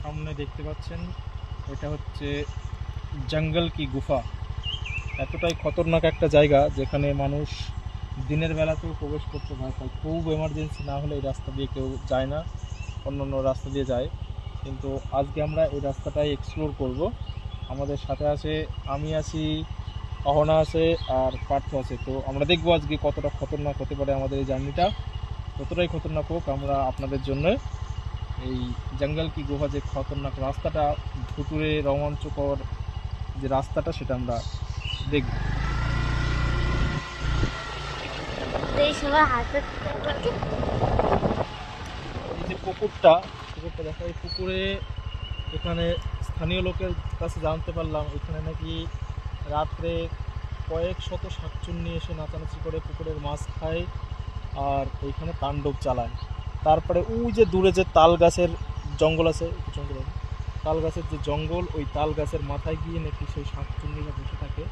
সামনে দেখতে পাচ্ছেন এটা হচ্ছে জঙ্গল কি গুফা। এতটাই খতরনাক একটা জায়গা যেখানে মানুষ দিনের বেলাতেও প্রবেশ করতে ভয় পায়। খুব এমার্জেন্সি না হলে এই রাস্তা দিয়ে কেউ যায় না, অন্য অন্য রাস্তা দিয়ে যায়। কিন্তু আজকে আমরা এই রাস্তাটাই এক্সপ্লোর করব। আমাদের সাথে আছে, আমি আছি, অহনা আছে আর পার্থ আছে। তো আমরা দেখবো আজকে কতটা খতরনাক হতে পারে আমাদের এই জার্নিটা। যতটাই খতরনাক হোক আমরা আপনাদের জন্য এই জঙ্গল কি গুহা যে খতরনাক রাস্তাটা, ভুতুড়ে রোমাঞ্চকর যে রাস্তাটা, সেটা আমরা দেখব। এই যে পুকুরটা দেখা, এই পুকুরে এখানে স্থানীয় লোকের কাছে জানতে পারলাম এখানে নাকি রাত্রে কয়েক শত শাকচুন্নি এসে নাচানাচি করে পুকুরের মাছ খায় আর এইখানে তাণ্ডব চালায়। তারপরে ওই যে দূরে যে তাল গাছের জঙ্গল আছে, তাল গাছের যে জঙ্গল, ওই তাল গাছের মাথায় গিয়ে নাকি সেই শাকচুন্নিরা বসে থাকে।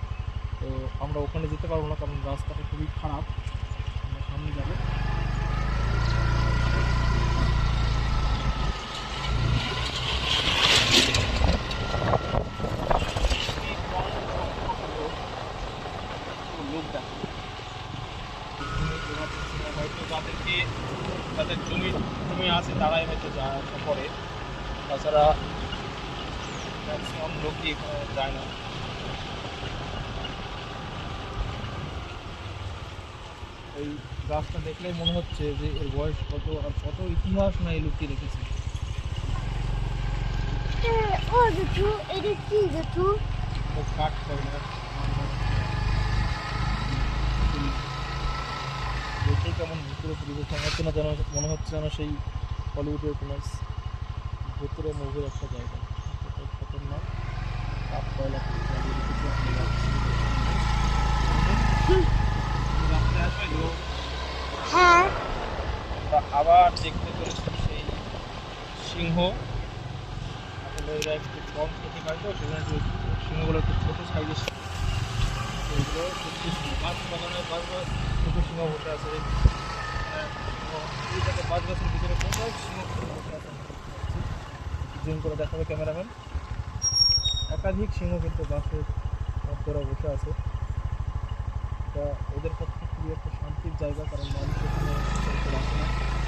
তো আমরা ওখানে যেতে পারবো না কারণ রাস্তাটা খুবই খারাপ। আমরা সামনে যাবো। হয়তো যাদের জমি আছে তারাই হয়তো আসা করে, তাছাড়া ম্যাক্সিমাম লোকই এখানে যায় না। এই গাছটা দেখলেই মনে হচ্ছে যে এর বয়স কত আর কত ইতিহাস না এই লুকিয়ে রেখেছে। কাঠ দেখেই কেমন ভিতরে পরিবেশ হচ্ছে না, যেন মনে হচ্ছে যেন সেই হলিউডের কোনো ভেতরে মুভির একটা জায়গা। খতরনাক কাঠ কয়লা আমরা আবার দেখতে চলেছি সেই সিংহ। আসলে এরা একটু কম খেতে পারে তো, সেখানে সিংহগুলো একটু ছোটো সাইজের। এইগুলো সত্যি বাঁশ বাগানের বাঁশ গাছ ছোটো সিংহ বসে আছে। বাঁশ গাছের ভিতরে কোথাও সিংহ বসে আছে জুম করে দেখাবে ক্যামেরাম্যান। একাধিক সিংহ কিন্তু বাসের মধ্যে বসে আছে। এটা ওদের পক্ষে খুবই একটা শান্তির জায়গা, কারণ মানুষ এখানে আসে না।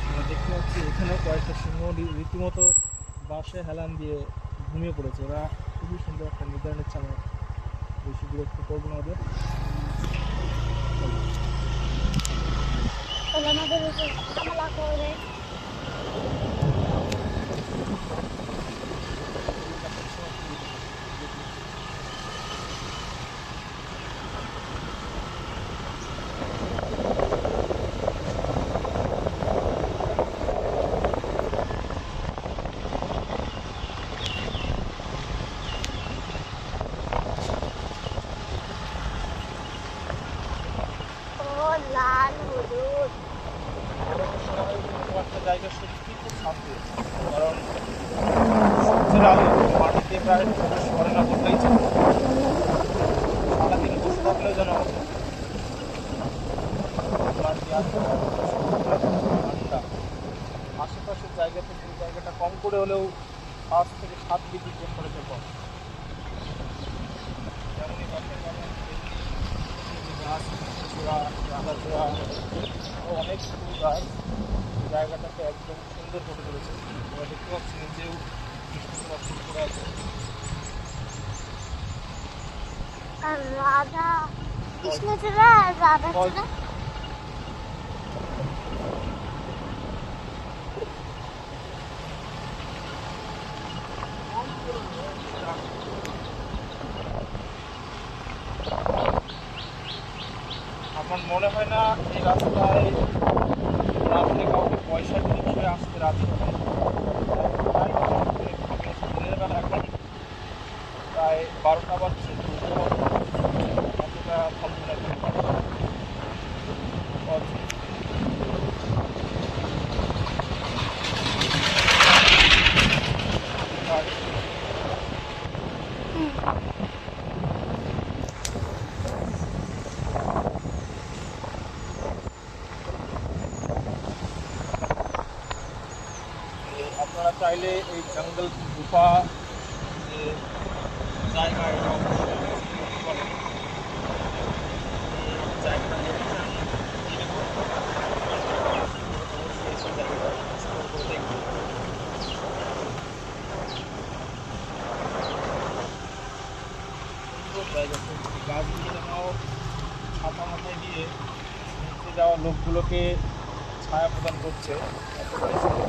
আমরা দেখতে পাচ্ছি এখানেও কয়েকটা সিংহ রীতিমতো বাসে হেলান দিয়ে ঘুমিয়ে পড়েছে। ওরা খুবই সুন্দর একটা নিদ্রা নিচ্ছে। আমরা বেশি বিরক্ত করবো না ওদের। আমাদের হামলা করবে। লাল হলুদ একটা জায়গা সত্যি খুব শান্তি, কারণ সূর্যের আলো মাটিতে প্রায় প্রবেশ করে না বললেই চলে। সারাদিন বসে থাকলেও যেন ঠান্ডা। আশেপাশের জায়গা থেকে এই জায়গাটা কম করে হলেও 5 থেকে 7 ডিগ্রি টেম্পারেচার কম। যেমনই গাছ আগাছড়া অনেক ফুল গাছ জায়গাটাকে একদম সুন্দর করে তুলেছে। আমরা দেখতে পাচ্ছি নিজেও ফুল করে আছে। রাধা কৃষ্ণ চূড়া রাধা চূড়া আমার মনে হয় না এই রাস্তায় রাত্রে কাউকে পয়সা দিয়ে শুয়ে আসতে রাজি হবে। দিনের বেলা এখন প্রায় 12টা বাজছে, এতটা ভালো যে এই জঙ্গল কি গুফা যে জায়গা, এটা অবশ্যই আমাকে বলেন। জায়গাটা দেখতে চান, দিয়ে দেবো। অবশ্যই এসে জায়গাটা এক্সপ্লোর করে দেখবেন। সুন্দর জায়গা, এই গাছগুলো যেন ছাতা মাথায় দিয়ে ঘুরতে যাওয়া লোকগুলোকে ছায়া প্রদান করছে। এতটাই সুন্দর।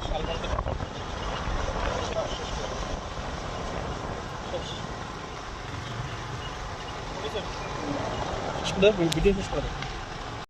শালবনটা শেষ। ভিডিও শেষ করে